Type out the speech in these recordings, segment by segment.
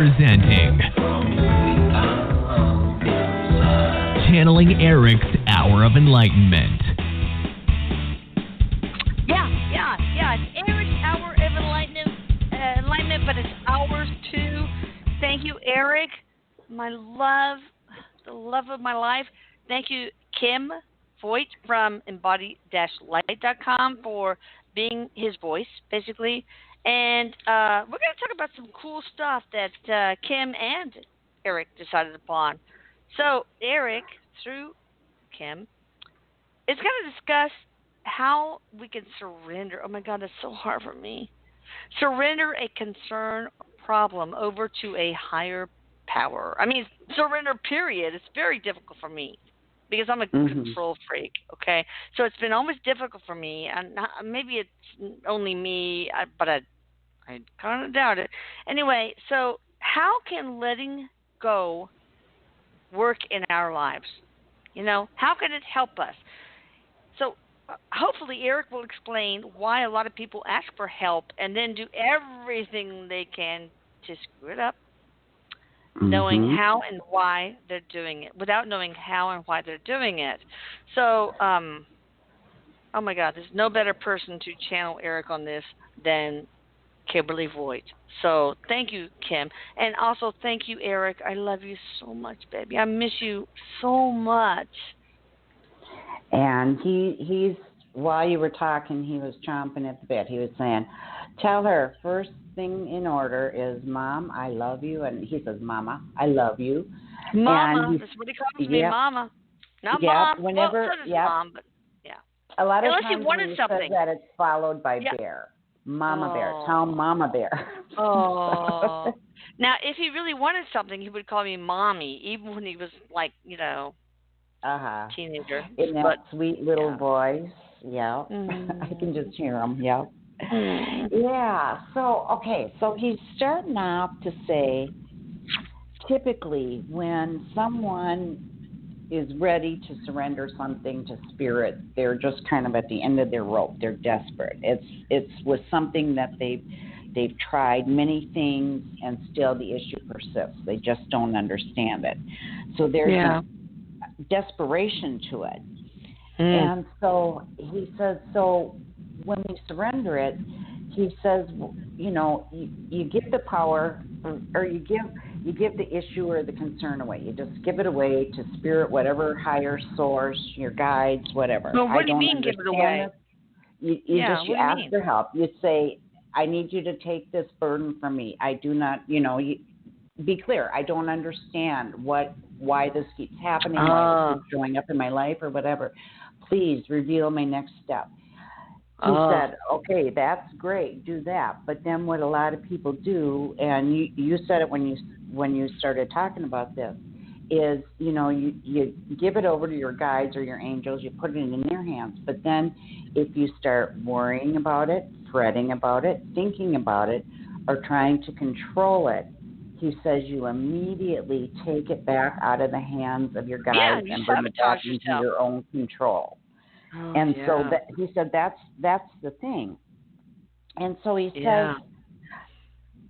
Presenting Channeling Erik's Hour of Enlightenment. Yeah. It's Erik's Hour of Enlightenment, but it's ours too. Thank you, Erik, my love, the love of my life. Thank you, Kim Voigt from embody-light.com for being his voice, basically. And we're going to talk about some cool stuff that Kim and Erik decided upon. So Erik, through Kim, is going to discuss how we can surrender. Oh, my God, that's so hard for me. Surrender a concern or problem over to a higher power. I mean, surrender, period. It's very difficult for me because I'm a control freak, okay? So it's been almost difficult for me. And maybe it's only me, but I kind of doubt it. Anyway, so how can letting go work in our lives? You know, how can it help us? So hopefully Erik will explain why a lot of people ask for help and then do everything they can to screw it up, knowing how and why they're doing it, without knowing how and why they're doing it. So, oh my God, there's no better person to channel Erik on this than Kimberly Voigt. So thank you, Kim. And also thank you, Erik. I love you so much, baby. I miss you so much. And he's while you were talking, he was chomping at the bit. He was saying, tell her first thing in order is, Mom, I love you. And he says, Mama, I love you. Mama, that's what he calls me, Mama. Not Mom. Whenever, well, so does Mom, but yeah. A lot of Unless times he wanted when he something. says that, it's followed by bear. Mama bear. Tell Mama bear. Oh. Now, if he really wanted something, he would call me Mommy, even when he was like, teenager. In that sweet little voice. Yeah. I can just hear him. Yeah. Yeah. So he's starting off to say, typically when someone is ready to surrender something to spirit, they're just kind of at the end of their rope. They're desperate. It's with something that they've tried many things and still the issue persists. They just don't understand it. So there's a desperation to it. And so he says, so when we surrender it, he says, you give the power or you give the issue or the concern away. You just give it away to spirit, whatever higher source, your guides, whatever. Well, what do you mean give it away? You ask for help. You say, I need you to take this burden from me. I do not, be clear. I don't understand why this keeps happening, why this keeps showing up in my life or whatever. Please reveal my next step. He said, okay, that's great, do that. But then what a lot of people do, and you said it when you started talking about this, is, you give it over to your guides or your angels, you put it in their hands. But then if you start worrying about it, fretting about it, thinking about it, or trying to control it, he says you immediately take it back out of the hands of your guides and bring it back into your own control. So he said that's the thing. And so he says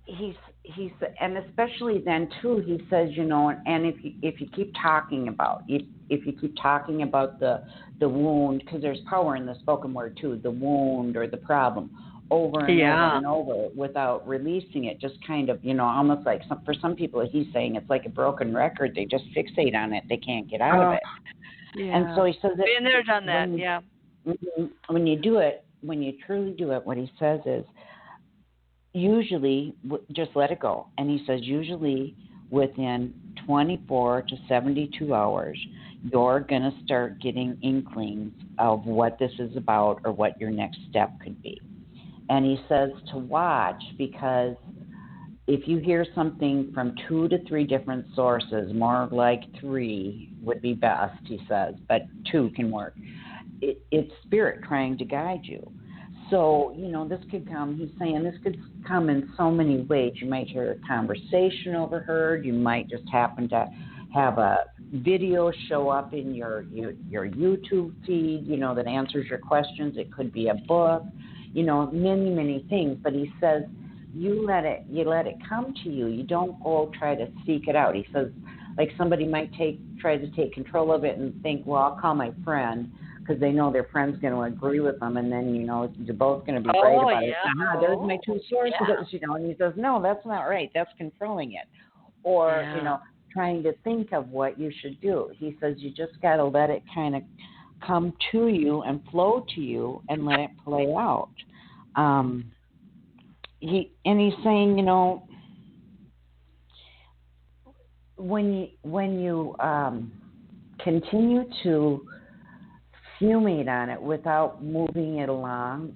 he's and especially then too, he says, and if you keep talking about the wound, because there's power in the spoken word too, the wound or the problem, over and over and over without releasing it, just kind of, almost like for some people, he's saying it's like a broken record. They just fixate on it. They can't get out of it. Yeah. And so he says that been there, done that. When you do it, when you truly do it, what he says is usually just let it go. And he says usually within 24 to 72 hours, you're going to start getting inklings of what this is about or what your next step could be. And he says to watch, because if you hear something from 2 to 3 different sources, more like 3 would be best, he says, but 2 can work. It's spirit trying to guide you. So, this could come, he's saying this could come in so many ways. You might hear a conversation overheard. You might just happen to have a video show up in your YouTube feed, that answers your questions. It could be a book, many, many things. But he says you let it come to you. You don't go try to seek it out. He says, like somebody might try to take control of it and think, well, I'll call my friend because they know their friend's going to agree with them, and then you're both going to be right about it. There's my two sources. And he says, no, that's not right. That's controlling it, or trying to think of what you should do. He says you just got to let it kind of come to you and flow to you and let it play out. He's saying, when you continue to fumate on it without moving it along,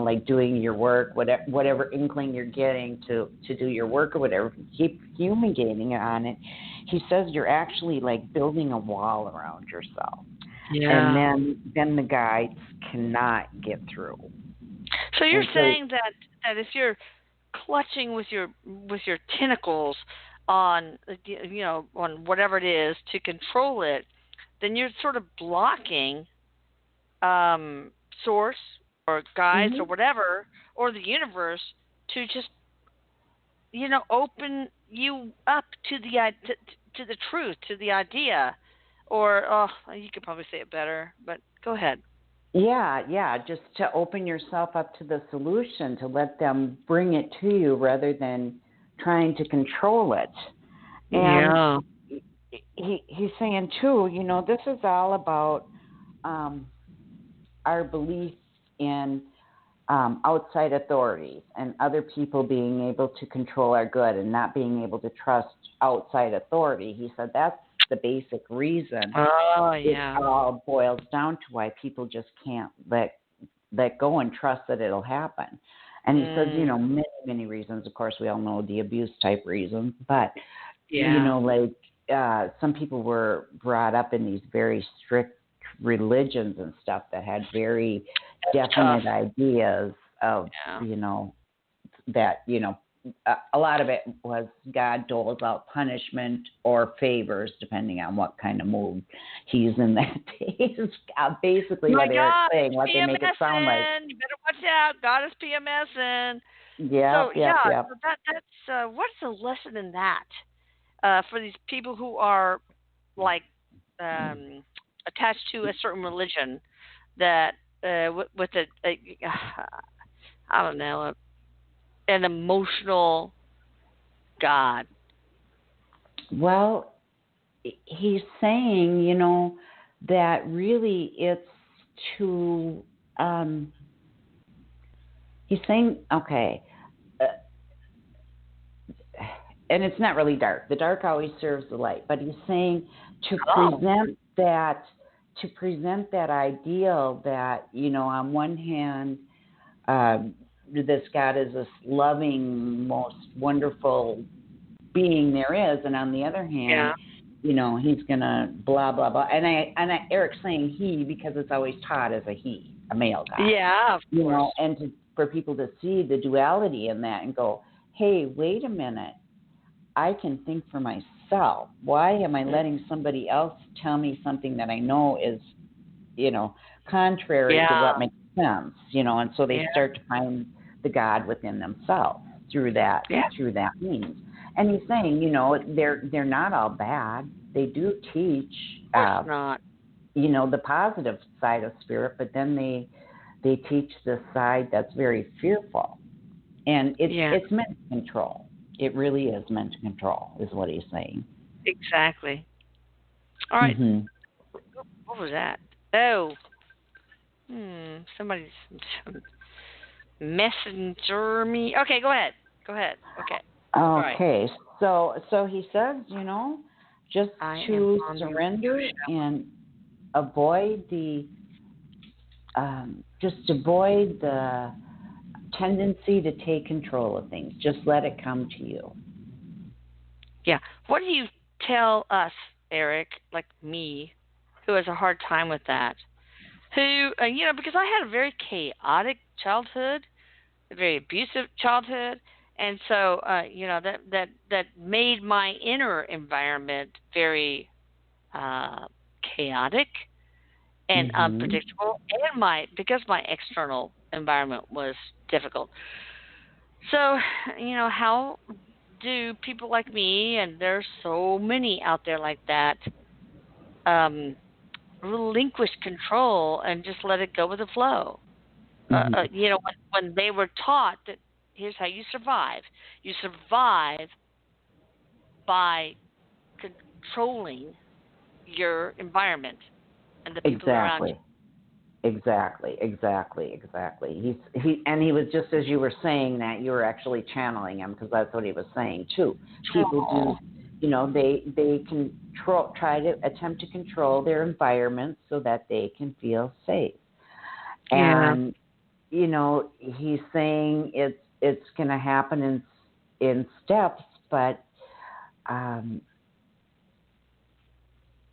like doing your work, whatever inkling you're getting to do your work or whatever, keep fumigating on it. He says you're actually like building a wall around yourself. Yeah. And then the guides cannot get through. So you're saying that if you're clutching with your tentacles on on whatever it is to control it, then you're sort of blocking source or guides or whatever, or the universe to just open you up to the truth, to the idea. Or you could probably say it better, but go ahead. Yeah, just to open yourself up to the solution, to let them bring it to you rather than trying to control it. And he's saying too, this is all about our belief in outside authorities and other people being able to control our good and not being able to trust outside authority. He said that's the basic reason. It all boils down to why people just can't let go and trust that it'll happen. And he says, many, many reasons. Of course, we all know the abuse type reasons, but some people were brought up in these very strict religions and stuff that had very definite ideas of, that, a lot of it was God doles out punishment or favors depending on what kind of mood he's in that day. Basically what Eric's saying, what they make it sound like. You better watch out. God is PMSing. Yeah. So that's what's the lesson in that for these people who are like attached to a certain religion that with I don't know, an emotional God? Well, he's saying, that really it's to, he's saying, okay, and it's not really dark. The dark always serves the light, but he's saying to present that ideal that, on one hand, this God is this loving, most wonderful being there is, and on the other hand, he's gonna blah blah blah. And Eric's saying he because it's always taught as a male God. Yeah, of course. And for people to see the duality in that and go, hey, wait a minute, I can think for myself. Why am I letting somebody else tell me something that I know is, contrary to what makes sense? And so they start to find the God within themselves through that means. And he's saying, they're not all bad. They do teach not. The positive side of spirit, but then they teach the side that's very fearful. And it's meant to control. It really is meant to control, is what he's saying. Exactly. All right. Mm-hmm. What was that? Oh. Somebody's messenger me. Okay, go ahead. Okay. Okay. Right. So he says, just to surrender and avoid the tendency to take control of things. Just let it come to you. Yeah. What do you tell us, Erik, like me, who has a hard time with that? Who, because I had a very chaotic childhood, a very abusive childhood, and so, that made my inner environment very chaotic and unpredictable, and because my external environment was difficult. So, how do people like me, and there's so many out there like that, um, relinquish control and just let it go with the flow? Mm-hmm. When they were taught that here's how you survive. You survive by controlling your environment and the people around you. Exactly. Exactly. He was just as you were saying that, you were actually channeling him, because that's what he was saying too. People Oh, do, they try to attempt to control their environment so that they can feel safe. yeah. And he's saying it's going to happen in steps, but um,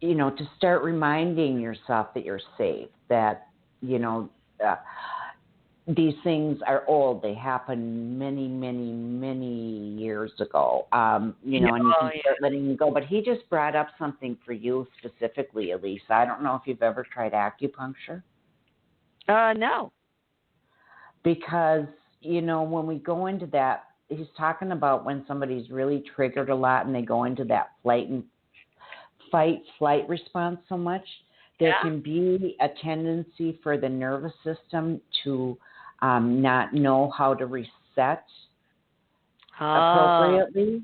to start reminding yourself that you're safe, that, you know, uh, these things are old. They happened many, many, many years ago, and you Oh, can start letting them go. But he just brought up something for you specifically, Elisa. I don't know if you've ever tried acupuncture. yeah. No. Because, when we go into that, he's talking about when somebody's really triggered a lot and they go into that flight response so much, there Yeah. can be a tendency for the nervous system to not know how to reset Oh, appropriately.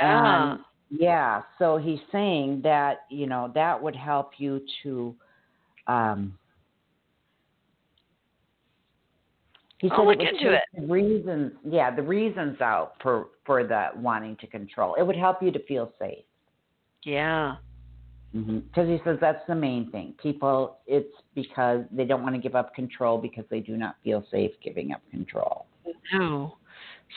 yeah. And yeah, so he's saying that, that would help you to, um, he I'll said it look would into take it. the reasons out for the wanting to control. It would help you to feel safe. Yeah. Because he says that's the main thing. People, it's because they don't want to give up control because they do not feel safe giving up control. No.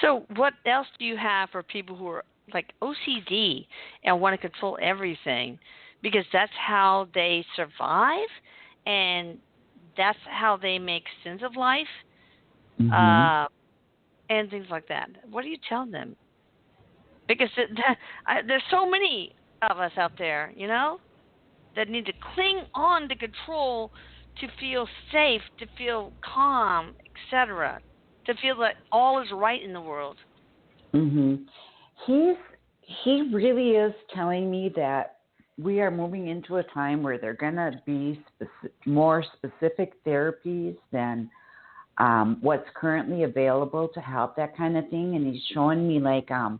So, what else do you have for people who are like OCD and want to control everything? Because that's how they survive and that's how they make sense of life, Mm-hmm. uh, and things like that. What do you tell them? Because there's so many of us out there, that need to cling on to control to feel safe, to feel calm, etc., to feel that all is right in the world. Mm-hmm. He's he really is telling me that we are moving into a time where they're going to be more specific therapies than what's currently available to help that kind of thing. And he's showing me like, the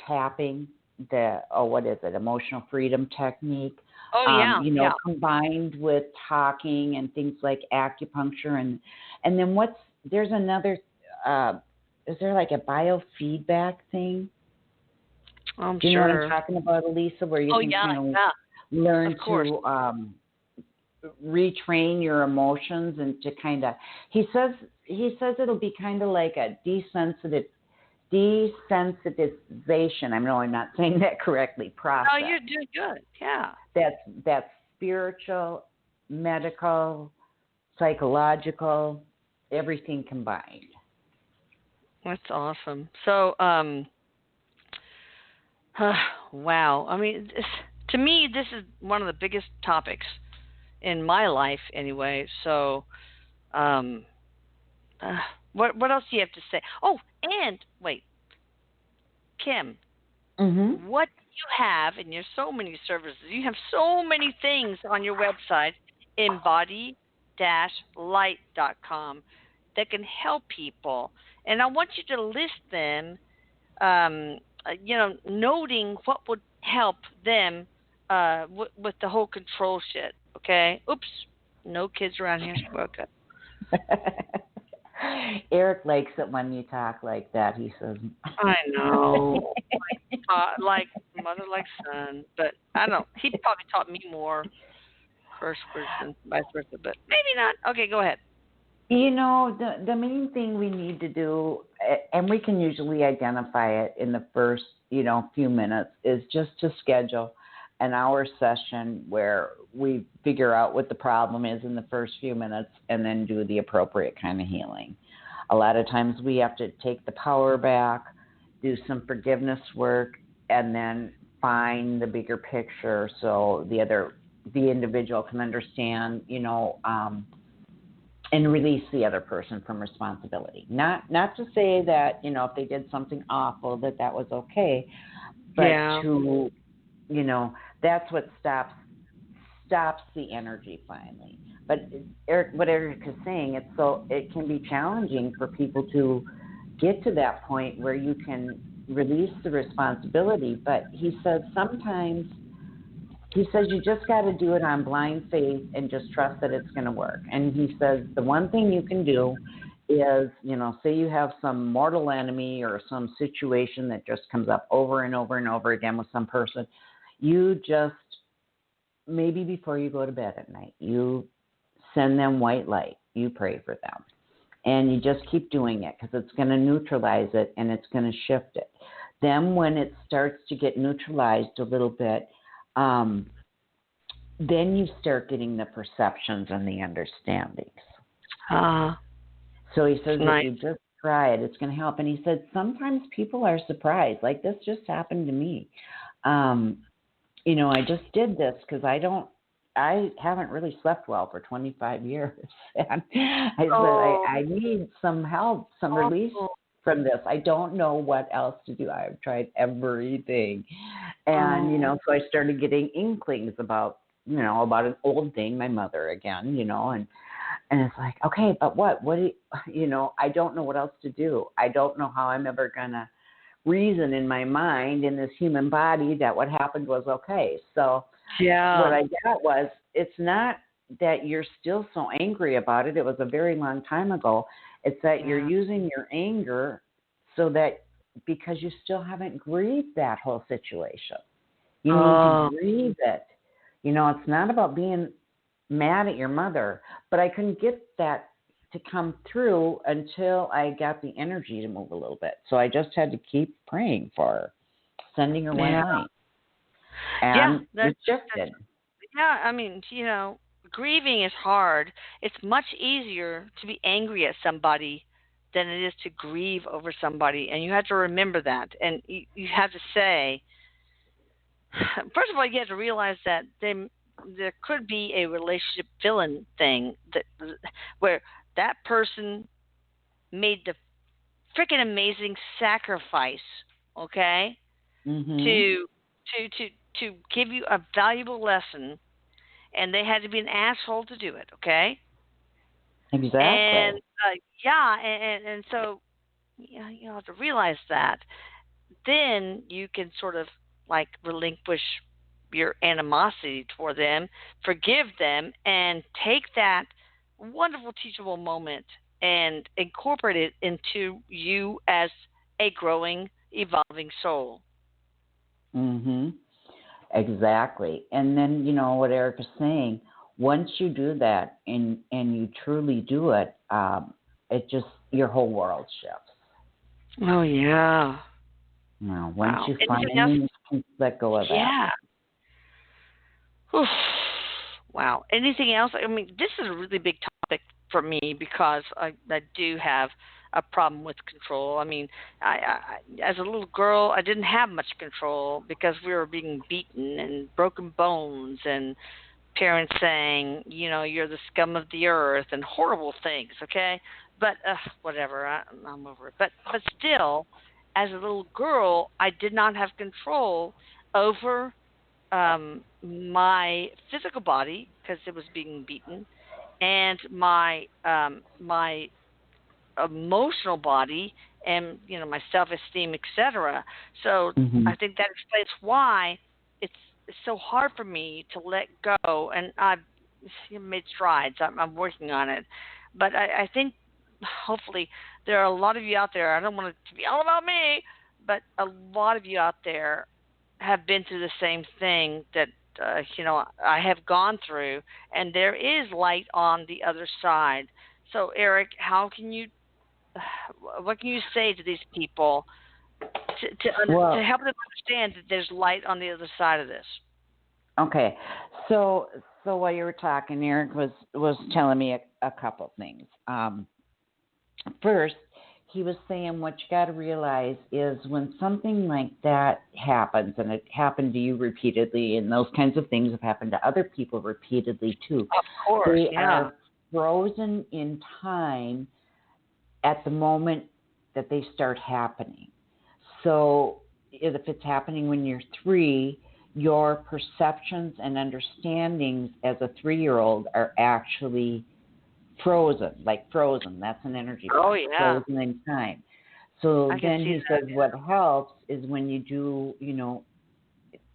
tapping, what is it, emotional freedom technique, Oh yeah, yeah. combined with talking and things like acupuncture. And then there's another, is there like a biofeedback thing? I'm Do you know what I'm sure. talking about, Elisa, where you Oh can yeah, kind of yeah. Of learn course. to retrain your emotions and to kind of, he says it'll be kind of like a desensitization. I know I'm not saying that correctly. No, Process. you're doing good. Yeah. That's spiritual, medical, psychological, everything combined. That's awesome. So, wow. I mean, to me, this is one of the biggest topics in my life, anyway. So, um, uh, what else do you have to say? Oh, and wait, Kim, Mhm. what you have, and there's so many services. You have so many things on your website, embody-light.com, that can help people. And I want you to list them, noting what would help them with the whole control shit. Okay. Oops. No kids around here. Okay. Erik likes it when you talk like that. He says, I know. Like mother, like son. But I don't. He probably taught me more first person, vice versa. But maybe not. Okay, go ahead. the main thing we need to do, and we can usually identify it in the first, few minutes, is just to schedule an hour session where we figure out what the problem is in the first few minutes and then do the appropriate kind of healing. A lot of times we have to take the power back, do some forgiveness work, and then find the bigger picture so the individual can understand, and release the other person from responsibility. Not to say that, if they did something awful, that was okay, but to, that's what stops the energy finally. But Erik, what Erik is saying, it can be challenging for people to get to that point where you can release the responsibility. But he says sometimes, you just got to do it on blind faith and just trust that it's going to work. And he says the one thing you can do is, say you have some mortal enemy or some situation that just comes up over and over and over again with some person, you just, maybe before you go to bed at night, you send them white light. You pray for them. And you just keep doing it because it's going to neutralize it and it's going to shift it. Then when it starts to get neutralized a little bit, then you start getting the perceptions and the understandings. So he says, if you just try it, it's going to help. And he said, sometimes people are surprised. Like, this just happened to me. I just did this because I haven't really slept well for 25 years. And I said, I need some help, some relief from this. I don't know what else to do. I've tried everything. And, so I started getting inklings about an old thing, my mother again, and it's like, okay, but what do you, I don't know what else to do. I don't know how I'm ever going to reason in my mind in this human body that what happened was okay. So what I got was, it's not that you're still so angry about it. It was a very long time ago. It's that you're using your anger so that, because you still haven't grieved that whole situation. You need to grieve it. It's not about being mad at your mother, but I couldn't get that to come through until I got the energy to move a little bit. So I just had to keep praying for her, sending her one night. And it shifted. I mean, grieving is hard. It's much easier to be angry at somebody than it is to grieve over somebody. And you have to remember that. And you have to say, first of all, you have to realize that there could be a relationship villain thing where that person made the freaking amazing sacrifice, okay, to give you a valuable lesson, and they had to be an asshole to do it, okay? Exactly. And and so you have to realize that. Then you can sort of like relinquish your animosity toward them, forgive them, and take that wonderful teachable moment and incorporate it into you as a growing, evolving soul. Exactly. And then, what Erik is saying, once you do that and you truly do it, it just, your whole world shifts. Oh, yeah. Once you finally let go of that. Yeah. Oof. Wow. Anything else? I mean, this is a really big topic for me because I do have a problem with control. I mean, I as a little girl, I didn't have much control because we were being beaten and broken bones and parents saying, you're the scum of the earth and horrible things, okay? But whatever, I'm over it. But still, as a little girl, I did not have control over my physical body because it was being beaten, and my emotional body and my self-esteem, etc. So I think that explains why it's so hard for me to let go, and I've made strides. I'm working on it, but I think hopefully there are a lot of you out there. I don't want it to be all about me, but a lot of you out there have been through the same thing that I have gone through, and there is light on the other side. So Erik, what can you say to these people to help them understand that there's light on the other side of this? Okay, so while you were talking, Erik was telling me a couple things. First, he was saying what you got to realize is when something like that happens, and it happened to you repeatedly, and those kinds of things have happened to other people repeatedly too. Of course, frozen in time at the moment that they start happening. So if it's happening when you're 3, your perceptions and understandings as a 3-year-old are actually frozen, like frozen. That's an energy. Oh, yeah. Frozen in time. So then he says what helps is when you do,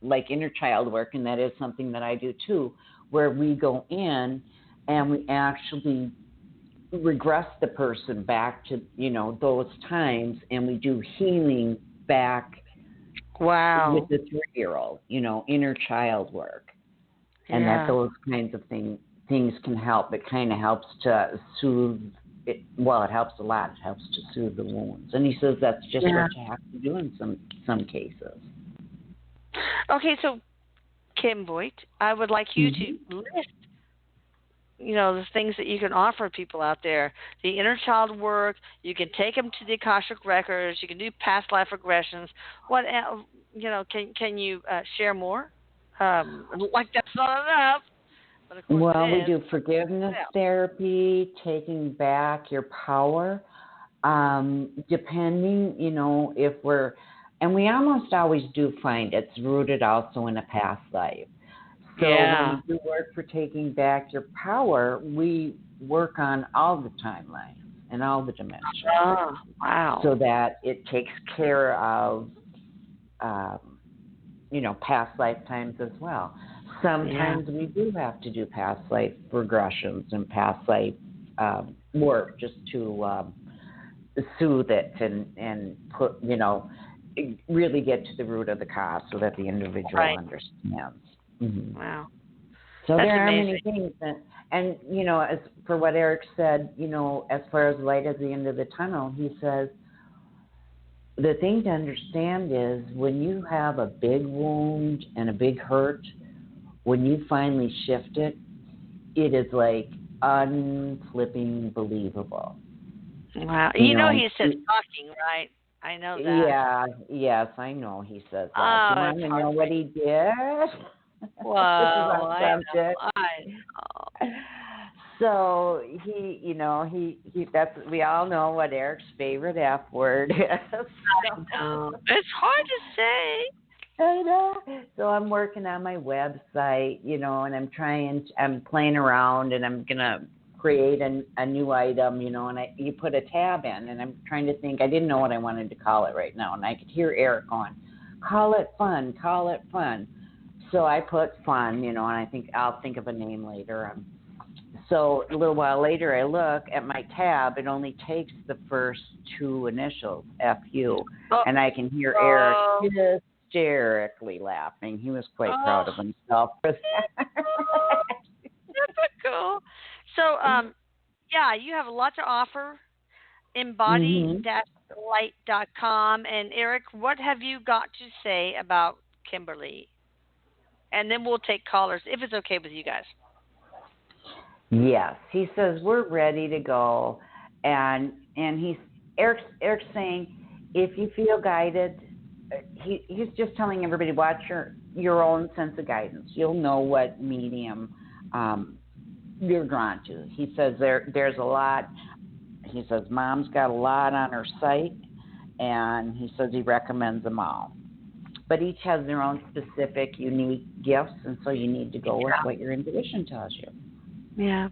like inner child work, and that is something that I do too, where we go in and we actually regress the person back to, those times, and we do healing back with the 3-year-old, inner child work. And that those kinds of things can help. It kind of helps to soothe it. Well, it helps a lot. It helps to soothe the wounds. And he says that's just what you have to do in some cases. Okay, so Kim Voigt, I would like you to list, the things that you can offer people out there. The inner child work, you can take them to the Akashic Records, you can do past life regressions. What else, can you share more? Like that's not enough. But of course we do forgiveness therapy, taking back your power, depending, if we're, and we almost always do find it's rooted also in a past life. So when we do work for taking back your power, we work on all the timelines and all the dimensions. Oh, wow. So that it takes care of, past lifetimes as well. Sometimes we do have to do past life regressions and past life work just to soothe it and put, really get to the root of the cause so that the individual understands. Mm-hmm. Wow. So that's there are amazing. many things and as for what Erik said, as far as light at the end of the tunnel, he says, the thing to understand is when you have a big wound and a big hurt, when you finally shift it, it is like unflipping believable. Wow. He says talking, right? I know that. Yeah, yes, I know he says that. Oh, you want to know what he did? Well, I know. So he, that's, we all know what Erik's favorite F word is. I know. It's hard to say. I know. So I'm working on my website, and I'm playing around, and I'm going to create a new item, and you put a tab in, and I'm trying to think, I didn't know what I wanted to call it right now, and I could hear Erik going, call it fun. So I put fun, and I think I'll think of a name later. So a little while later, I look at my tab. It only takes the first 2 initials, FU, and I can hear Erik hysterically laughing. He was quite proud of himself for that. Typical. So, you have a lot to offer. Embody-light.com. And Erik, what have you got to say about Kimberly? And then we'll take callers, if it's okay with you guys. Yes, he says we're ready to go, and Erik's saying if you feel guided, he's just telling everybody watch your own sense of guidance. You'll know what medium you're drawn to. He says there's a lot. He says Mom's got a lot on her site, and he says he recommends them all. But each has their own specific, unique gifts, and so you need to go with what your intuition tells you. Yeah.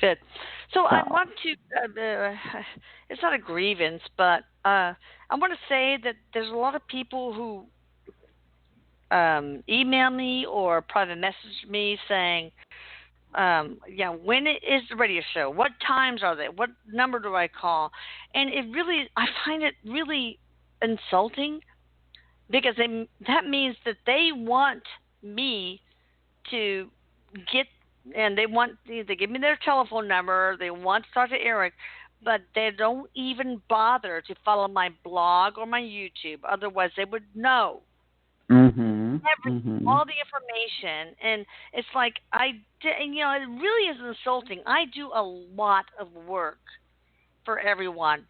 Good. So I want to, it's not a grievance, but I want to say that there's a lot of people who email me or private message me saying, when is the radio show? What times are they? What number do I call? And I find it really insulting because that means that they want me to get, and they give me their telephone number, they want to talk to Erik, but they don't even bother to follow my blog or my YouTube. Otherwise, they would know. All the information, and it's like it really is insulting. I do a lot of work for everyone,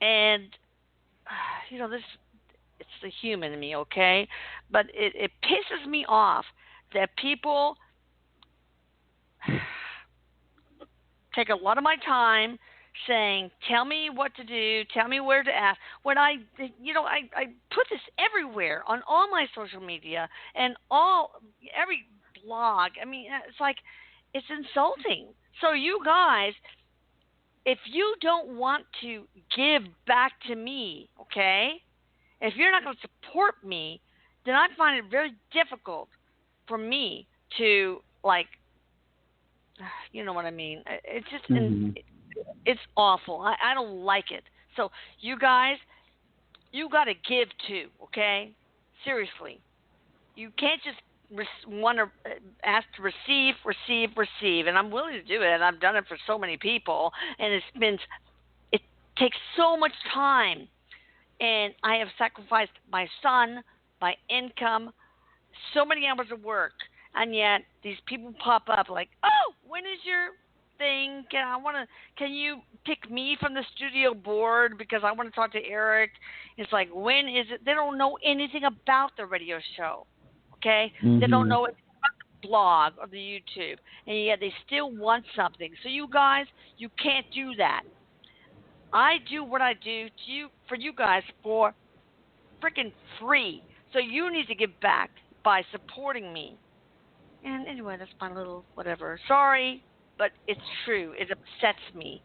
and it's the human in me, okay? But it pisses me off that people take a lot of my time saying, tell me what to do, tell me where to ask. When I put this everywhere on all my social media and every blog. I mean, it's like, it's insulting. So you guys, if you don't want to give back to me, okay, if you're not going to support me, then I find it very difficult for me to, like, you know what I mean? It's just, it's awful. I don't like it. So you guys, you got to give too, okay? Seriously. You can't just want to ask to receive. And I'm willing to do it. And I've done it for so many people. And it takes so much time. And I have sacrificed my son, my income, so many hours of work. And yet these people pop up like, oh, when is your thing? Can you pick me from the studio board because I want to talk to Erik? It's like, when is it? They don't know anything about the radio show, okay? They don't know anything about the blog or the YouTube, and yet they still want something. So you guys, you can't do that. I do what I do for you guys for freaking free. So you need to give back by supporting me. And anyway, that's my little whatever. Sorry, but it's true. It upsets me.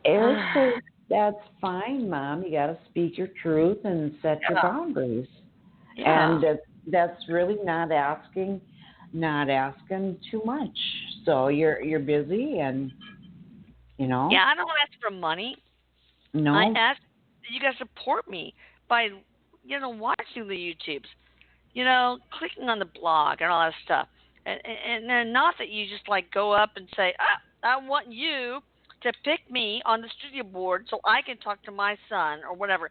Erik says that's fine, Mom. You got to speak your truth and set your boundaries. Yeah. And that's really not asking too much. So you're busy, and you know. Yeah, I don't ask for money. No. I ask you guys support me by, watching the YouTubes, clicking on the blog and all that stuff. And not that you just like go up and say, I want you to pick me on the studio board so I can talk to my son or whatever.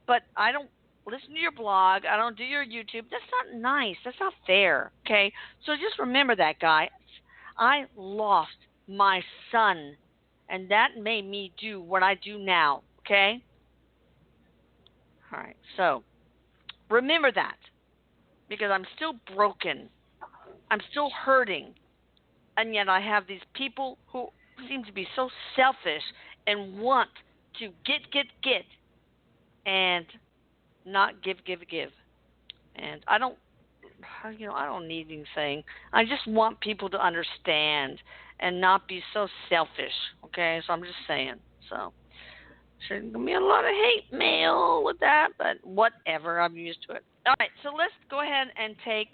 But I don't listen to your blog. I don't do your YouTube. That's not nice. That's not fair. Okay? So just remember that, guys. I lost my son, and that made me do what I do now. Okay? All right. So remember that, because I'm still broken. I'm still hurting. And yet I have these people who seem to be so selfish and want to get, and not give. And I don't need anything. I just want people to understand and not be so selfish. Okay? So I'm just saying. So there's going to be a lot of hate mail with that, but whatever. I'm used to it. All right. So let's go ahead and take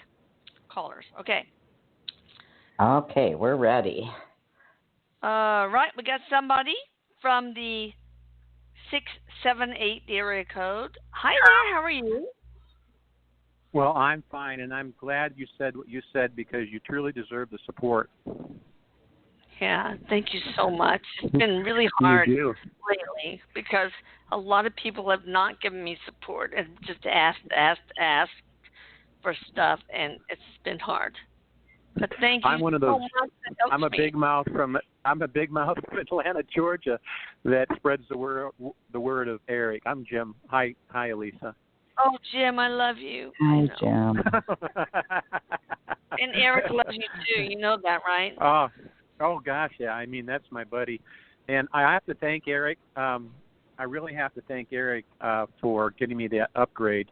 callers. Okay. Okay, we're ready. Right, we got somebody from the 678 area code. Hi there, how are you? Well, I'm fine, and I'm glad you said what you said, because you truly deserve the support. Yeah, thank you so much. It's been really hard lately because a lot of people have not given me support and just asked for stuff, and it's been hard. But thank you. I'm one of those. So I'm a big mouth from Atlanta, Georgia, that spreads the word of Erik. I'm Jim. Hi, Elisa. Oh, Jim, I love you. Hi, Jim. And Erik loves you too. You know that, right? Oh gosh, yeah. I mean, that's my buddy, and I have to thank Erik. I really have to thank Erik for getting me that upgrade.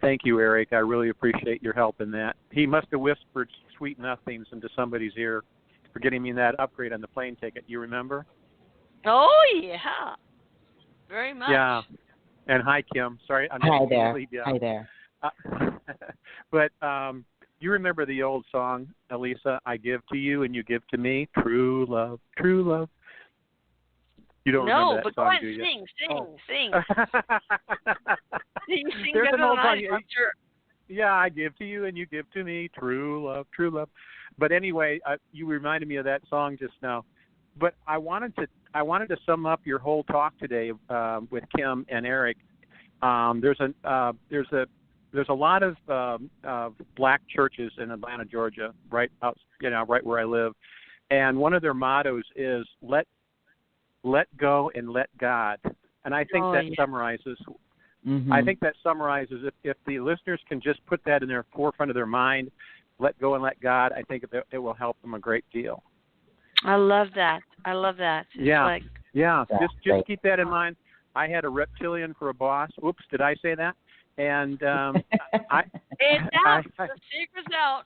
Thank you, Erik. I really appreciate your help in that. He must have whispered sweet nothings into somebody's ear for getting me that upgrade on the plane ticket. You remember? Oh, yeah. Very much. Yeah. And hi, Kim. Sorry. Hi there. But you remember the old song, Elisa, I give to you and you give to me, true love, true love. You don't remember that song, do you? No, but sing. You sing There's better an old than I do, I'm sure. Yeah, I give to you and you give to me, true love, true love. But anyway, you reminded me of that song just now. But I wanted to sum up your whole talk today with Kim and Erik. There's a lot of black churches in Atlanta, Georgia, right where I live, and one of their mottos is let go and let God. And I think summarizes. Mm-hmm. I think that summarizes if the listeners can just put that in their forefront of their mind, let go and let God. I think it will help them a great deal. I love that. Yeah, Like, yeah. Just keep that in mind. I had a reptilian for a boss. Oops, did I say that? And it's out. The secret's out.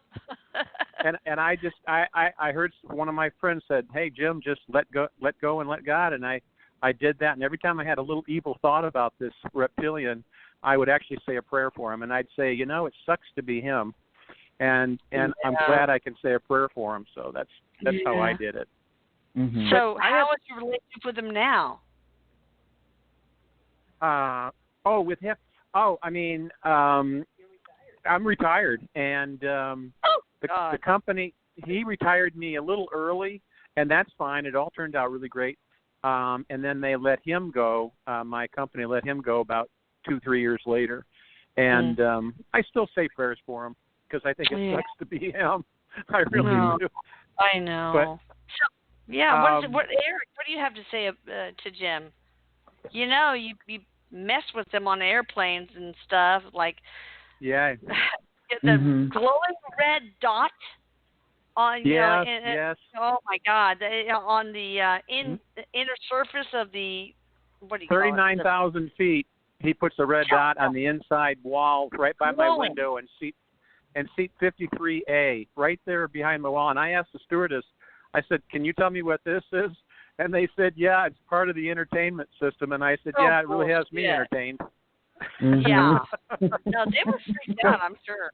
and I heard one of my friends said, "Hey Jim, just let go and let God." And I did that. And every time I had a little evil thought about this reptilian, I would actually say a prayer for him. And I'd say, it sucks to be him, and I'm glad I can say a prayer for him. So that's how I did it. Mm-hmm. So how is your relationship with him now? With him. I mean, I'm retired, and the company, he retired me a little early, and that's fine. It all turned out really great. And then they let him go. My company let him go about 2-3 years later, and I still say prayers for him because I think it sucks to be him. I really do. I know. But, Eric, what do you have to say to Jim? You mess with them on airplanes and stuff, like the glowing red dot on yes. Oh my God! On the inner surface of the 39,000 feet. He puts a red dot on the inside wall right by my window and seat 53A right there behind the wall. And I asked the stewardess, I said, "Can you tell me what this is?" And they said, "Yeah, it's part of the entertainment system." And I said, "Yeah, it really has me entertained." Yeah. No, they were freaked out, I'm sure.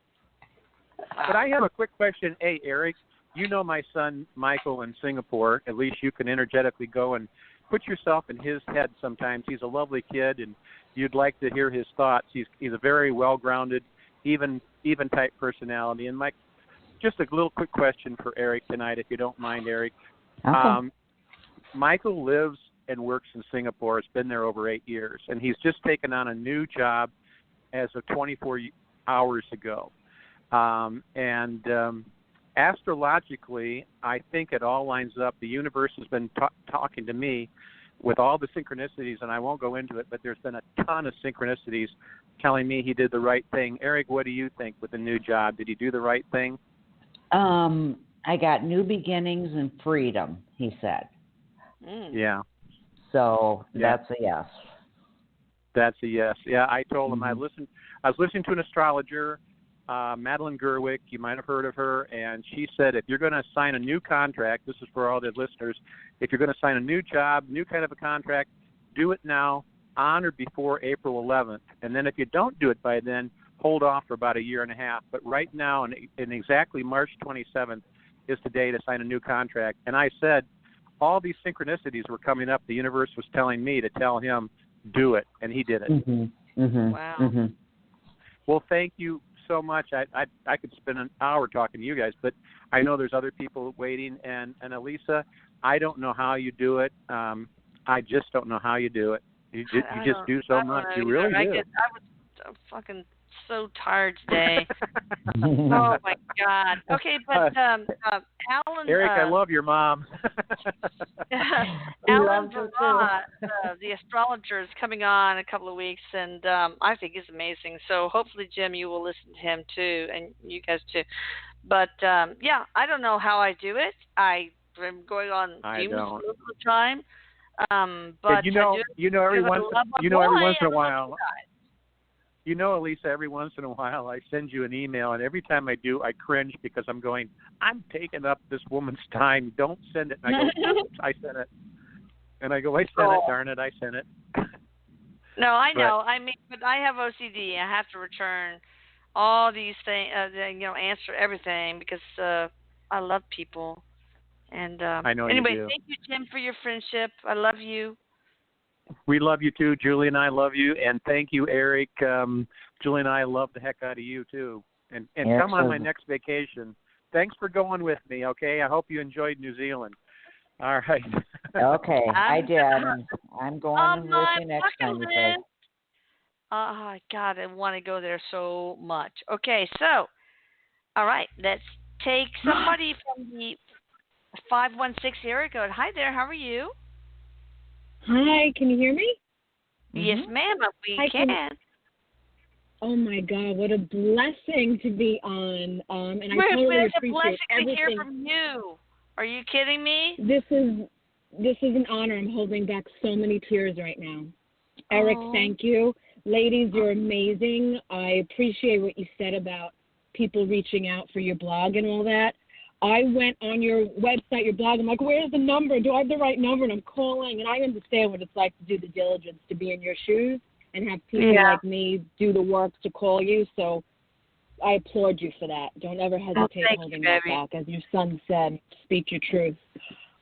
But I have a quick question. Hey, Erik, you know my son Michael in Singapore. At least you can energetically go and put yourself in his head sometimes. He's a lovely kid, and you'd like to hear his thoughts. He's a very well-grounded, even type personality. And Mike, just a little quick question for Erik tonight, if you don't mind, Erik. Okay. Michael lives and works in Singapore. Has been there over 8 years, and he's just taken on a new job as of 24 hours ago. Astrologically, I think it all lines up. The universe has been talking to me with all the synchronicities, and I won't go into it, but there's been a ton of synchronicities telling me he did the right thing. Erik, what do you think with the new job? Did he do the right thing? I got new beginnings and freedom, he said. Yeah. So that's a yes. That's a yes. Yeah, I told him I was listening to an astrologer, Madeline Gerwick. You might have heard of her, and she said if you're going to sign a new contract, this is for all the listeners, if you're going to sign a new job, new kind of a contract, do it now on or before April 11th. And then if you don't do it by then, hold off for about a year and a half. But right now, in exactly March 27th, is the day to sign a new contract. And I said, all these synchronicities were coming up. The universe was telling me to tell him, do it, and he did it. Wow. Well, thank you so much. I could spend an hour talking to you guys, but I know there's other people waiting. And Elisa, I don't know how you do it. I just don't know how you do it. You just do so much. You really do. I'm fucking so tired today. Oh my God. Okay, but Alan. Erik, I love your mom. Alan Barra, the astrologer, is coming on in a couple of weeks, and I think he's amazing. So hopefully, Jim, you will listen to him too, and you guys too. But I don't know how I do it. I'm going on demons all the time. But every once in a while. You know, Elisa, every once in a while I send you an email, and every time I do, I cringe because I'm taking up this woman's time. Don't send it. And I go, oops, I sent it. And I go, I sent it, darn it, I sent it. No, I know. But I have OCD. I have to return all these things, answer everything because I love people. And I know anyway, you do. Thank you, Jim, for your friendship. I love you. We love you too. Julie and I love you, and thank you, Erik. Julie and I love the heck out of you too. And come on my next vacation. Thanks for going with me. Okay, I hope you enjoyed New Zealand. All right. Okay, I did. I'm going with you next time. Oh God, I want to go there so much. Okay, so all right, let's take somebody from the 516 area code. Hi there. How are you? Hi, can you hear me? Yes, ma'am, we can. Oh my God, what a blessing to be on! And I totally it's appreciate a blessing everything. to hear from you. Are you kidding me? This is an honor. I'm holding back so many tears right now. Erik, thank you. Ladies, you're amazing. I appreciate what you said about people reaching out for your blog and all that. I went on your website, your blog. I'm like, where's the number? Do I have the right number? And I'm calling, and I understand what it's like to do the diligence, to be in your shoes and have people like me do the work to call you. So I applaud you for that. Don't ever hesitate holding that back. As your son said, speak your truth.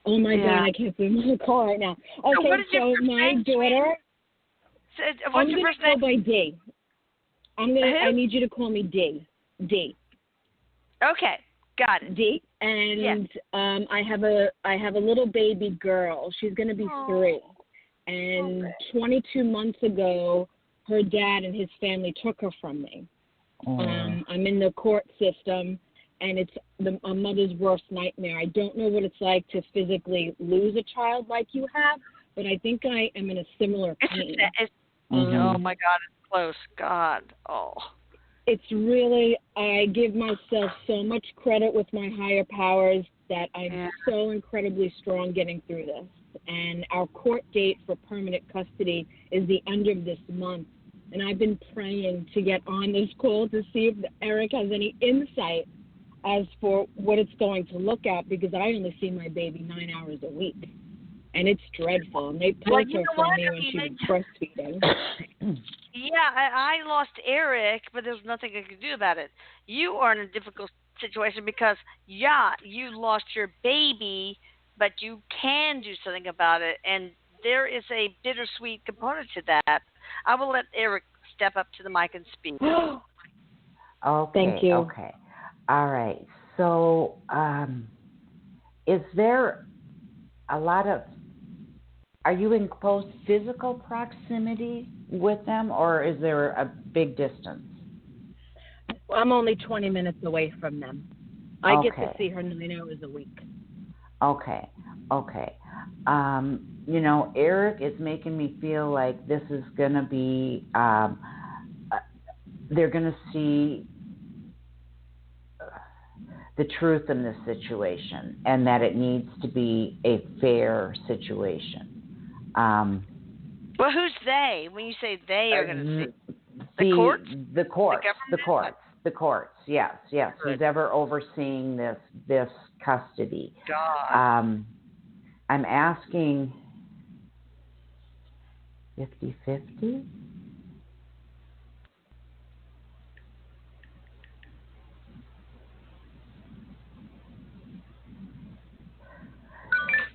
Oh, my God, I can't believe I'm on the call right now. Okay, so my daughter, what's your first name? I'm going to go by D. I need you to call me D. D. Okay. Got it. D. And I have a little baby girl. She's going to be 3. And 22 months ago, her dad and his family took her from me. I'm in the court system, and it's a mother's worst nightmare. I don't know what it's like to physically lose a child like you have, but I think I am in a similar pain. Oh, my God, it's close. God. Oh. It's really, I give myself so much credit with my higher powers that I'm so incredibly strong getting through this. And our court date for permanent custody is the end of this month. And I've been praying to get on this call to see if Erik has any insight as for what it's going to look at, because I only see my baby 9 hours a week. And it's dreadful. And they pulled her from me when she was breastfeeding. Yeah, I lost Erik, but there's nothing I could do about it. You are in a difficult situation because, you lost your baby, but you can do something about it. And there is a bittersweet component to that. I will let Erik step up to the mic and speak. Okay. Thank you. Okay. All right. So, is there a lot of, are you in close physical proximity with them, or is there a big distance? I'm only 20 minutes away from them. I get to see her 9 hours a week. Okay. Erik is making me feel like this is going to be, they're going to see the truth in this situation, and that it needs to be a fair situation. Well, who's they? When you say they are going to see the courts? The courts. Yes. Good. Who's ever overseeing this custody? God. I'm asking 50-50.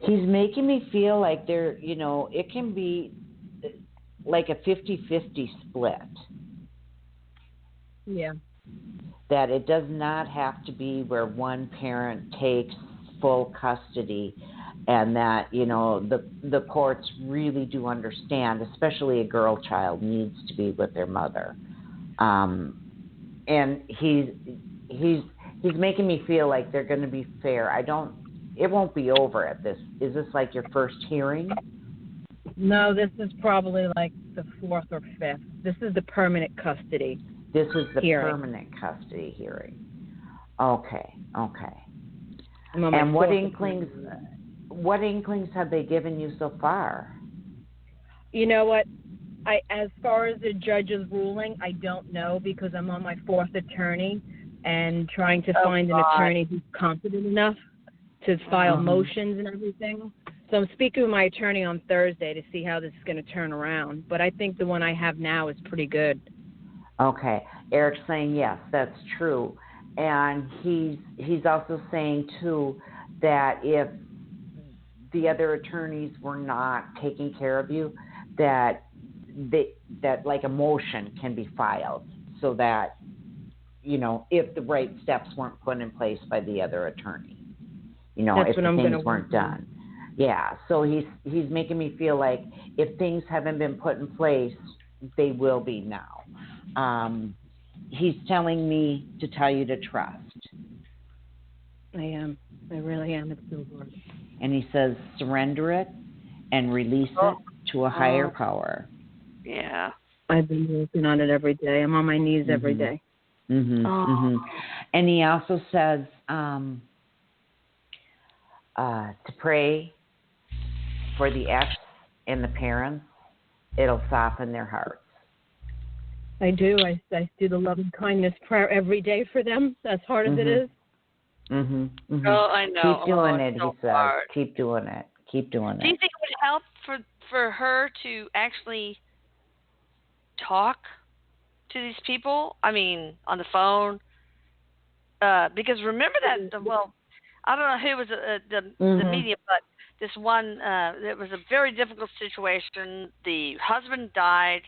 He's making me feel like it can be like a 50-50 split. Yeah. That it does not have to be where one parent takes full custody, and that, the courts really do understand, especially a girl child needs to be with their mother. And he's making me feel like they're going to be fair. It won't be over at this. Is this like your first hearing? No, this is probably like the 4th or 5th. This is the permanent custody. This is the hearing. Permanent custody hearing. Okay. And what inklings have they given you so far? You know what? As far as the judge's ruling, I don't know, because I'm on my 4th attorney and trying to find an attorney who's competent enough to file motions and everything. So I'm speaking with my attorney on Thursday to see how this is going to turn around. But I think the one I have now is pretty good. Okay. Erik's saying yes, that's true. And he's also saying, too, that if the other attorneys were not taking care of you, that like a motion can be filed so that, if the right steps weren't put in place by the other attorney. That's if what the I'm things gonna weren't done. Yeah, so he's making me feel like if things haven't been put in place, they will be now. He's telling me to tell you to trust. I am. I really am. It's so hard. And he says surrender it and release it to a higher power. Yeah. I've been working on it every day. I'm on my knees every day. And he also says, to pray for the ex and the parents. It'll soften their hearts. I do. I do the love and kindness prayer every day for them, as hard as it is. Oh, I know. Keep doing it, so he says. hard. Keep doing it. Keep doing it. Do you think it would help for her to actually talk to these people? I mean, on the phone? Because remember that, well, I don't know who was the media, but this one, it was a very difficult situation. The husband died,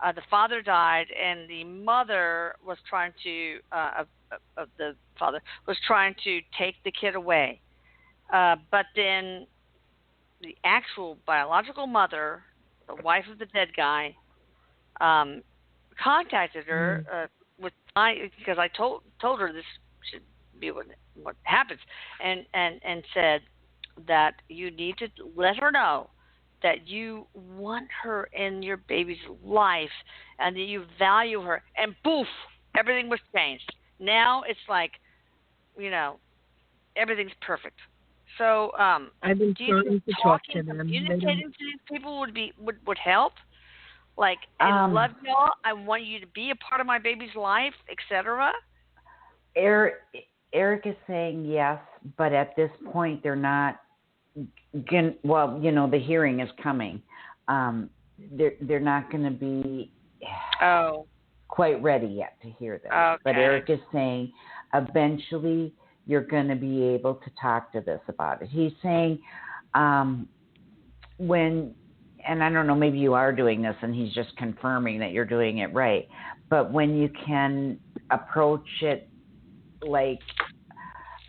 the father died, and the mother was trying to, the father was trying to take the kid away. But then the actual biological mother, the wife of the dead guy, contacted her because I told her this should be what happens, and said that you need to let her know that you want her in your baby's life and that you value her, and poof, everything was changed. Now it's like, everything's perfect. So, I've been trying to talk to them. Communicating to these people would help. Like, I love y'all. I want you to be a part of my baby's life, etc. Erik is saying yes, but at this point they're not. Well, the hearing is coming. They're not going to be quite ready yet to hear this. Okay. But Erik is saying eventually you're going to be able to talk to this about it. He's saying when, and I don't know, maybe you are doing this and he's just confirming that you're doing it right, but when you can approach it like,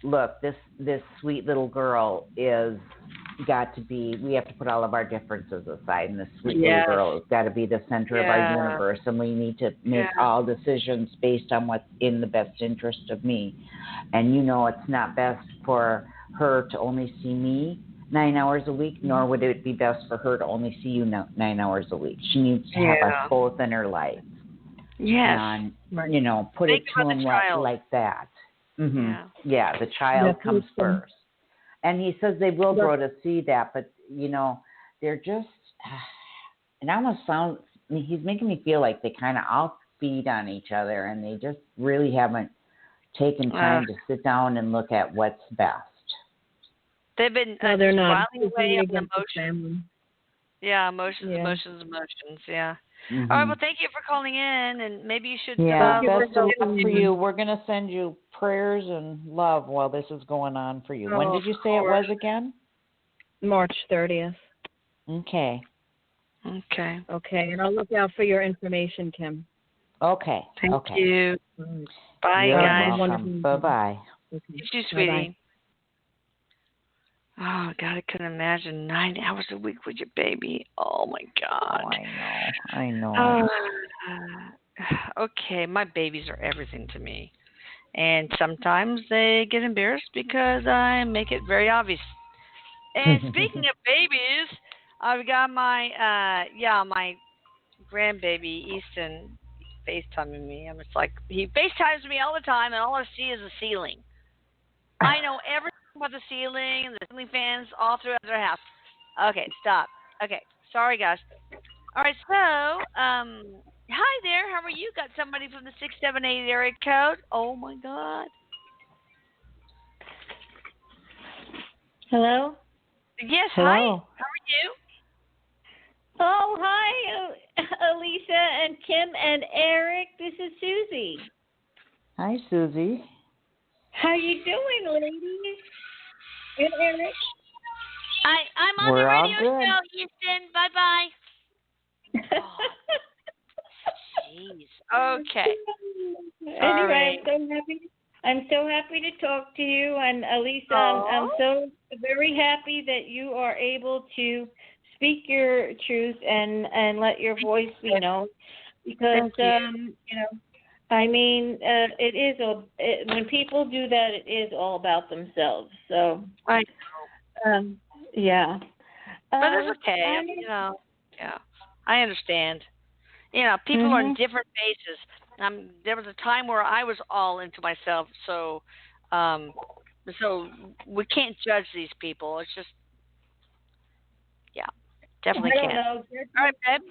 look, this sweet little girl is got to be, we have to put all of our differences aside, and this sweet little girl has got to be the center of our universe, and we need to make all decisions based on what's in the best interest of me. And it's not best for her to only see me 9 hours a week, nor would it be best for her to only see you 9 hours a week. She needs to have us both in her life. Yes. And, put it to him like that. Mm-hmm. Yeah, the child comes first. And he says they will grow to see that, but, they're just, it almost sounds, he's making me feel like they kind of all feed on each other, and they just really haven't taken time to sit down and look at what's best. They've been they're not away of emotions. Yeah, emotions, yeah. Mm-hmm. All right, well, thank you for calling in, and maybe you should... best of luck for you. We're going to send you prayers and love while this is going on for you. When did you say it was again? March 30th. Okay, and I'll look out for your information, Kim. Okay. Thank you. Bye, You're guys. welcome. Bye-bye. You too, sweetie. Oh, God, I couldn't imagine 9 hours a week with your baby. Oh, my God. Oh, I know. Okay, my babies are everything to me. And sometimes they get embarrassed because I make it very obvious. And speaking of babies, I've got my grandbaby, Easton, FaceTiming me. I'm just like, he FaceTimes me all the time, and all I see is the ceiling. I know everything about the ceiling and the ceiling fans all throughout their house. Okay, stop. Okay, sorry, guys. All right, so, hi there. How are you? Got somebody from the 678 area code. Oh, my God. Hello? Yes, hello. Hi. How are you? Oh, hi, Alicia and Kim and Erik. This is Susie. Hi, Susie. How you doing, ladies? And Erik? I'm on We're the all radio good. show, Houston. Bye-bye. Jeez. Okay. Anyway, I'm so happy to talk to you, and Alicia, I'm so very happy that you are able to speak your truth and let your voice be known, because I mean, it is when people do that, it is all about themselves. So I know. Yeah. But it's okay. I understand. People are in different phases. There was a time where I was all into myself, so So we can't judge these people. It's just, yeah, definitely I don't can't. know. All right, babe.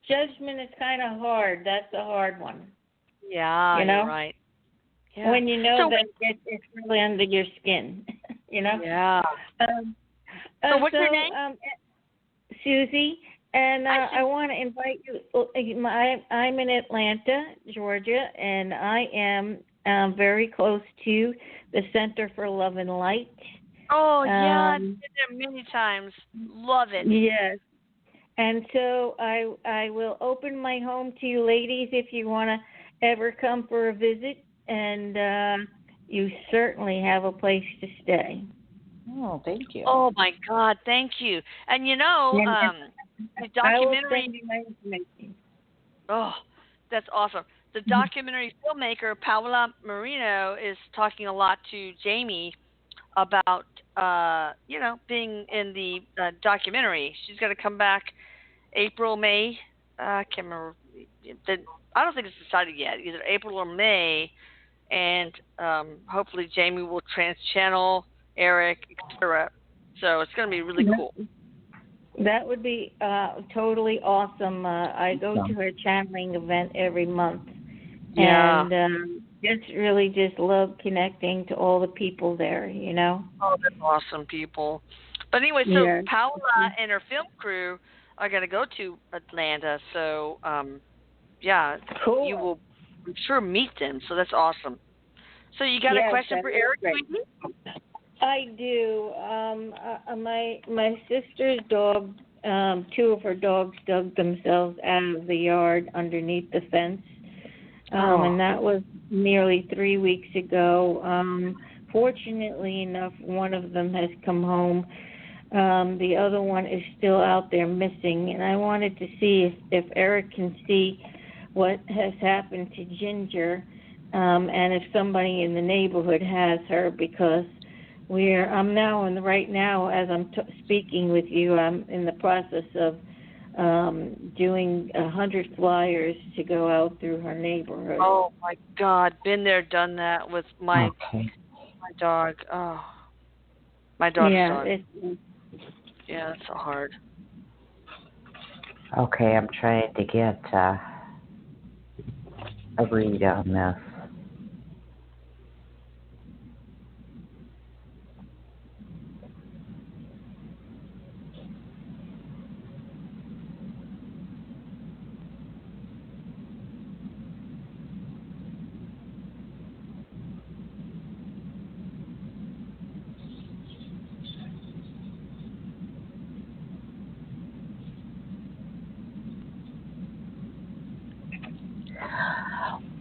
Judgment is kind of hard. That's a hard one. Yeah, you know? You're right. Yeah. When you know that it's really under your skin, you know? Yeah. So what's your name? Susie. And I want to invite you. I'm in Atlanta, Georgia, and I am very close to the Center for Love and Light. Oh, yeah, I've been there many times. Love it. Yes. And so I will open my home to you ladies if you want to ever come for a visit. And you certainly have a place to stay. Oh, thank you. Oh, my God, thank you. And, the documentary. Oh, that's awesome. The documentary filmmaker, Paola Marino, is talking a lot to Jamie about, being in the documentary. She's going to come back April, May. I can't remember. I don't think it's decided yet, either April or May. And hopefully Jamie will trans-channel Erik, etc. So it's going to be really cool. That would be totally awesome. I go to her channeling event every month. Yeah. And just love connecting to all the people there, you know. Oh, that's awesome people. But anyway, so Paola and her film crew are going to go to Atlanta. So, cool. You will, I'm sure, meet them. So that's awesome. So you got a question for Erik? I do. My sister's dog, two of her dogs dug themselves out of the yard underneath the fence. And that was nearly 3 weeks ago. Fortunately enough, one of them has come home. The other one is still out there missing. And I wanted to see if Erik can see what has happened to Ginger, and if somebody in the neighborhood has her, because I'm now, and right now as I'm speaking with you, I'm in the process of doing 100 flyers to go out through her neighborhood. Oh my God, been there, done that with my dog. Oh, my daughter's dog. Yeah, it's so hard. Okay, I'm trying to get a read on this.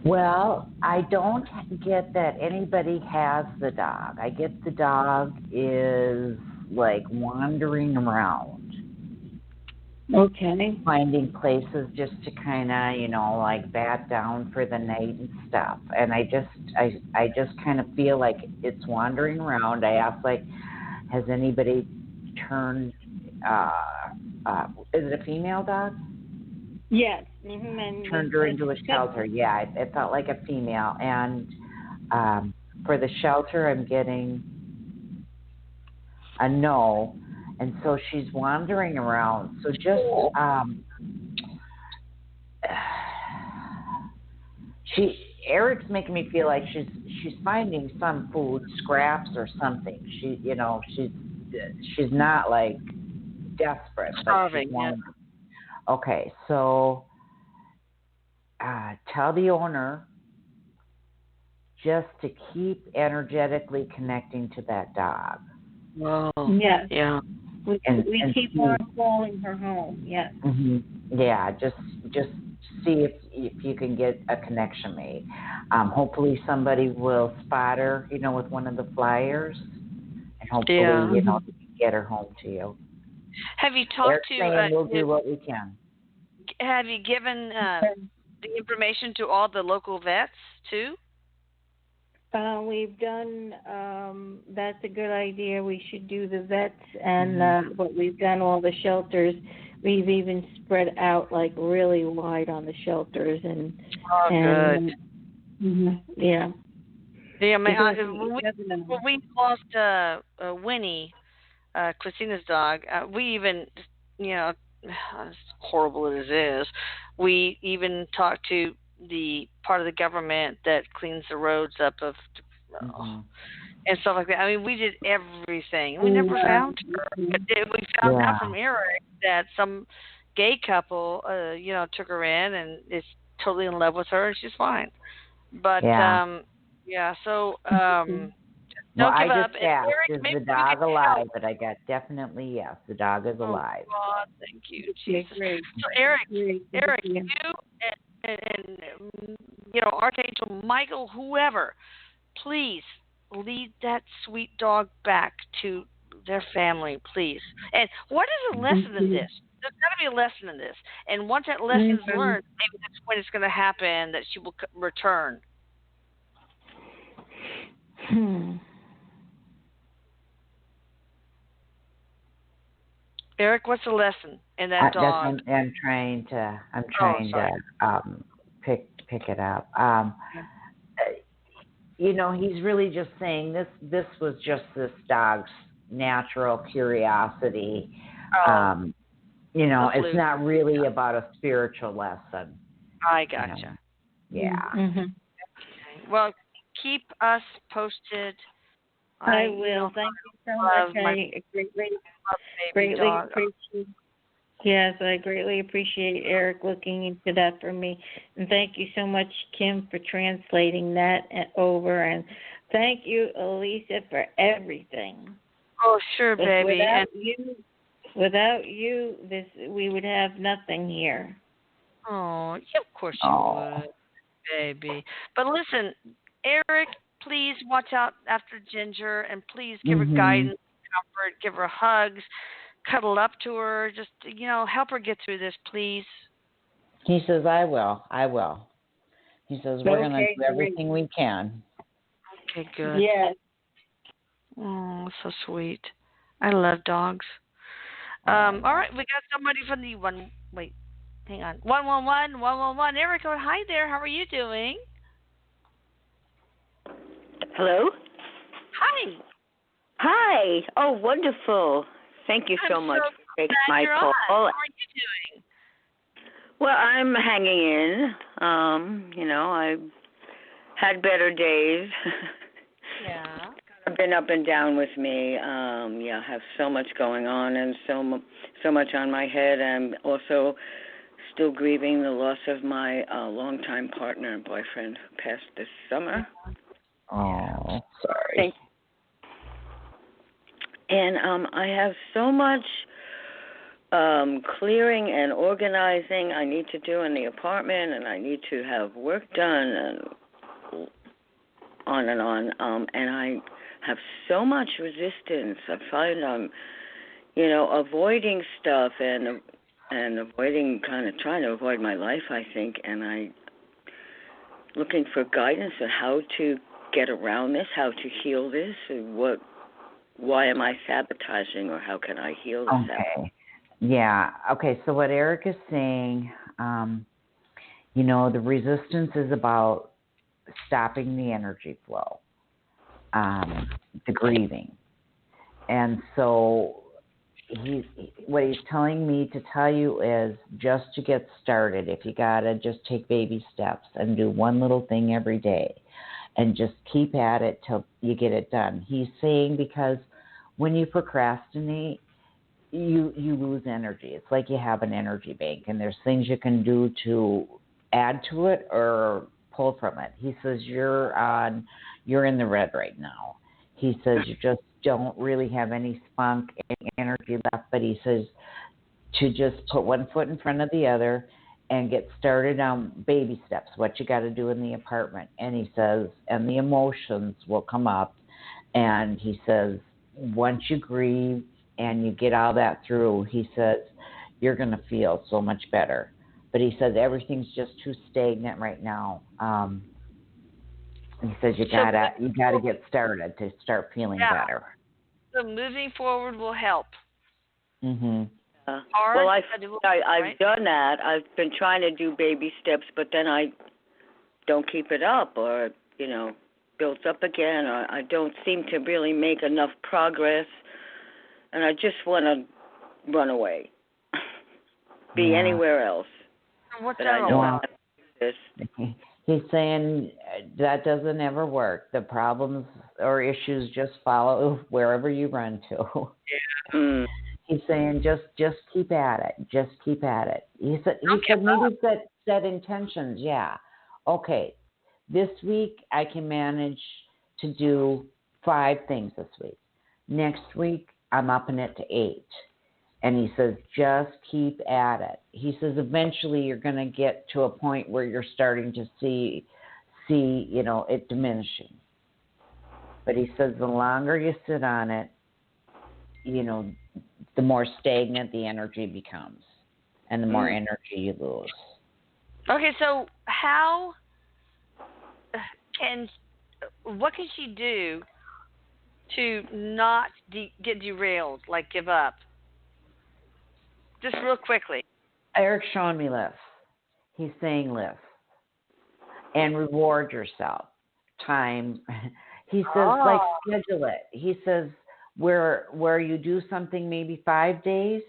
Well, I don't get that anybody has the dog. I get the dog is like wandering around. Okay. Finding places just to kind of, like bat down for the night and stuff. And I just kind of feel like it's wandering around. I ask, like, has anybody turned, is it a female dog? Yes. Mm-hmm. And turned her into a shelter. Yeah, it felt like a female. And for the shelter, I'm getting a no. And so she's wandering around. So just Erik's making me feel like she's finding some food scraps or something. She's not like desperate. Starving. Yeah. Okay, so tell the owner just to keep energetically connecting to that dog. Wow. Yes. Yeah. We keep on calling her home. Yes. Mm-hmm. Yeah. Just see if you can get a connection made. Hopefully somebody will spot her, with one of the flyers, and hopefully we can get her home to you. Have you talked to? We'll do what we can. Have you given the information to all the local vets too? We've done. That's a good idea. We should do the vets, and what we've done, all the shelters. We've even spread out like really wide on the shelters, and good. Yeah. Yeah, when we lost Winnie, Christina's dog, we even, as horrible as it is, we even talked to the part of the government that cleans the roads up of, and stuff like that. I mean, we did everything. We never found her. But we found out from Erik that some gay couple, took her in and is totally in love with her, and she's fine. But so don't give I up. just asked, Erik, is the dog alive? But I got definitely yes, the dog is alive. God, thank you, Jesus. So Erik, you and Archangel Michael, whoever, please lead that sweet dog back to their family, please. And what is a lesson in this? There's got to be a lesson in this. And once that lesson is learned, maybe that's when it's going to happen that she will return. Erik, what's the lesson in that dog? I'm trying to pick it up. He's really just saying this was just this dog's natural curiosity. It's not really about a spiritual lesson. I gotcha. Yeah. Okay. Well, keep us posted. I will. Thank you so much. I greatly appreciate. Yes, I greatly appreciate Erik looking into that for me, and thank you so much, Kim, for translating that over, and thank you, Elisa, for everything. Oh, sure, baby. Without you, we would have nothing here. Oh, yeah, of course you would, baby. But listen, Erik, please watch out after Ginger, and please give her guidance, comfort, give her hugs, cuddle up to her, just, help her get through this, please. He says, I will. He says, we're going to do everything we can. Okay, good. Yes. Oh, so sweet. I love dogs. All right, we got somebody from the hang on. 111. Erik, hi there. How are you doing? Hello? Hi. Hi. Oh, wonderful. Thank you so much for taking my call. How are you doing? Well, I'm hanging in. I've had better days. Yeah. I've been up and down with me. I have so much going on and so much on my head. I'm also still grieving the loss of my longtime partner and boyfriend who passed this summer. Oh, sorry. Thank you. And I have so much clearing and organizing I need to do in the apartment, and I need to have work done, and on and on. And I have so much resistance. I find I'm, avoiding stuff and avoiding, kind of trying to avoid my life, I think, and I looking for guidance on how to get around this, how to heal this, and why am I sabotaging, or how can I heal this? Okay. Yeah. Okay. So what Erik is saying, the resistance is about stopping the energy flow, the grieving. And so what he's telling me to tell you is just to get started, if you got to just take baby steps and do one little thing every day and just keep at it till you get it done. He's saying because when you procrastinate, you lose energy. It's like you have an energy bank, and there's things you can do to add to it or pull from it. He says you're in the red right now. He says you just don't really have any spunk, any energy left, but he says to just put one foot in front of the other and get started on baby steps, what you got to do in the apartment. And he says, and the emotions will come up. And he says, once you grieve and you get all that through, he says, you're going to feel so much better. But he says everything's just too stagnant right now. He says you gotta get started to start feeling better. So moving forward will help. Mhm. Well, I've done that. I've been trying to do baby steps, but then I don't keep it up, or builds up again, or I don't seem to really make enough progress, and I just want to run away, be anywhere else. What's but that I know all about? He's saying that doesn't ever work. The problems or issues just follow wherever you run to. Yeah. He's saying just keep at it. Just keep at it. He said maybe set intentions. Yeah. Okay. This week I can manage to do 5 things this week. Next week I'm upping it to 8. And he says, just keep at it. He says, eventually you're going to get to a point where you're starting to see, it diminishing. But he says, the longer you sit on it, the more stagnant the energy becomes, and the more energy you lose. Okay, so what can she do to not get derailed, like give up? Just real quickly. Eric's showing me live. He's saying live. And reward yourself. Time. He says, schedule it. He says, where you do something maybe 5 days,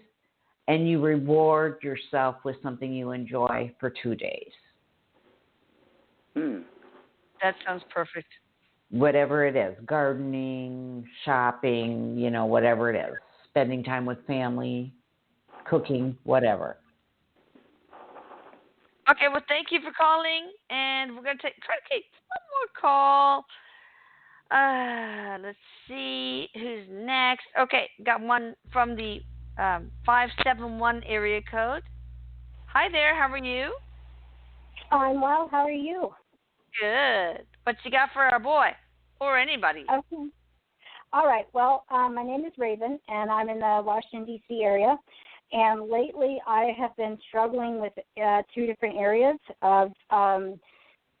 and you reward yourself with something you enjoy for 2 days. That sounds perfect. Whatever it is, gardening, shopping, whatever it is, spending time with family, cooking, whatever. Okay, well, thank you for calling, and we're going to try to take one more call. Let's see who's next. Okay, got one from the 571 area code. Hi there, how are you? I'm well, how are you? Good. What you got for our boy, or anybody? Okay. All right, well, my name is Raven, and I'm in the Washington, D.C. area. And lately I have been struggling with 2 different areas of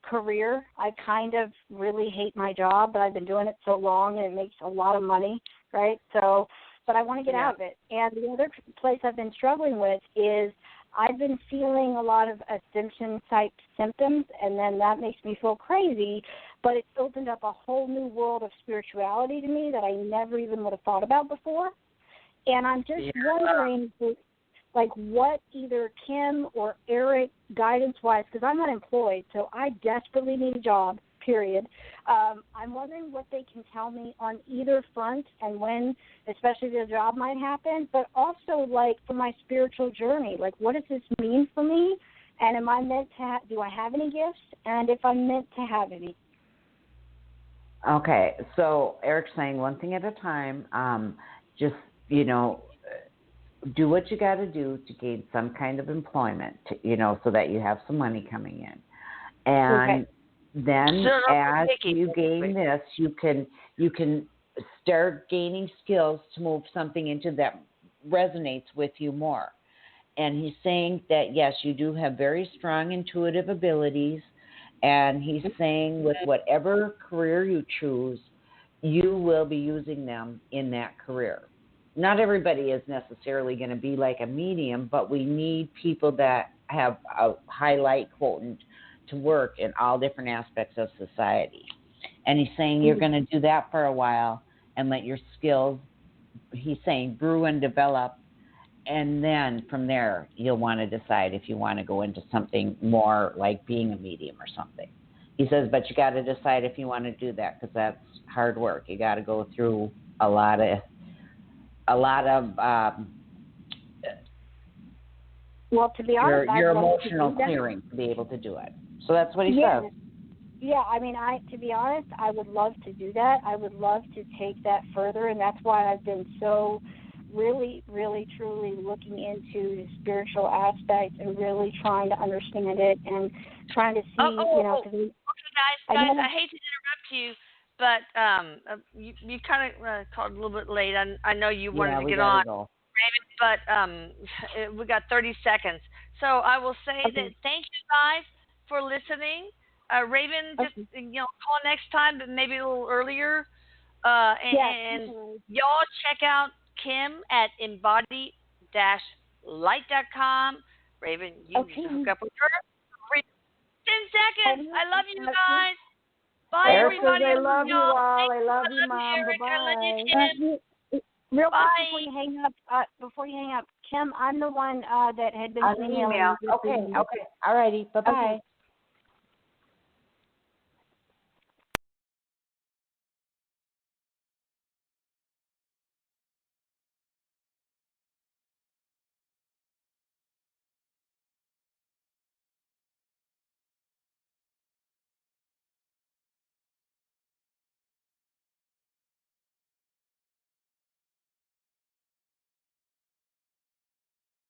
career. I kind of really hate my job, but I've been doing it so long and it makes a lot of money, right? So, but I want to get out of it. And the other place I've been struggling with is I've been feeling a lot of ascension-type symptoms, and then that makes me feel crazy, but it's opened up a whole new world of spirituality to me that I never even would have thought about before. And I'm just wondering, what either Kim or Erik, guidance-wise, because I'm unemployed, so I desperately need a job, period. I'm wondering what they can tell me on either front and when, especially the job might happen, but also, for my spiritual journey. What does this mean for me? And am I meant to do I have any gifts? And if I'm meant to have any? Okay, so Eric's saying one thing at a time. Just do what you got to do to gain some kind of employment, so that you have some money coming in. And then as you gain this, you can start gaining skills to move something into that resonates with you more. And he's saying that, yes, you do have very strong intuitive abilities. And he's saying with whatever career you choose, you will be using them in that career. Not everybody is necessarily going to be like a medium, but we need people that have a high light quotient to work in all different aspects of society. And he's saying you're going to do that for a while and let your skills, he's saying, brew and develop. And then from there, you'll want to decide if you want to go into something more like being a medium or something. He says, but you got to decide if you want to do that, because that's hard work. You got to go through a lot of well, to be honest, your emotional clearing to be able to do it. So that's what he says. Yeah, I mean, to be honest, I would love to do that. I would love to take that further, and that's why I've been so really, really, truly looking into the spiritual aspect and really trying to understand it and trying to see, Okay, guys, I hate to interrupt you, but you kind of called a little bit late. I know you wanted to get on, Raven, but we got 30 seconds. So I will say that thank you guys for listening. Raven, just call next time, but maybe a little earlier. And y'all check out Kim at embody-light.com. Raven, you hook up with her. 10 seconds. I love you guys. Bye, Eric everybody. says, I love you all. I love you, Mom. Bye bye. I love you, Kim. Real Bye. quick before you hang up, Kim, I'm the one that had been emailing. Okay. All righty. Bye bye. Okay.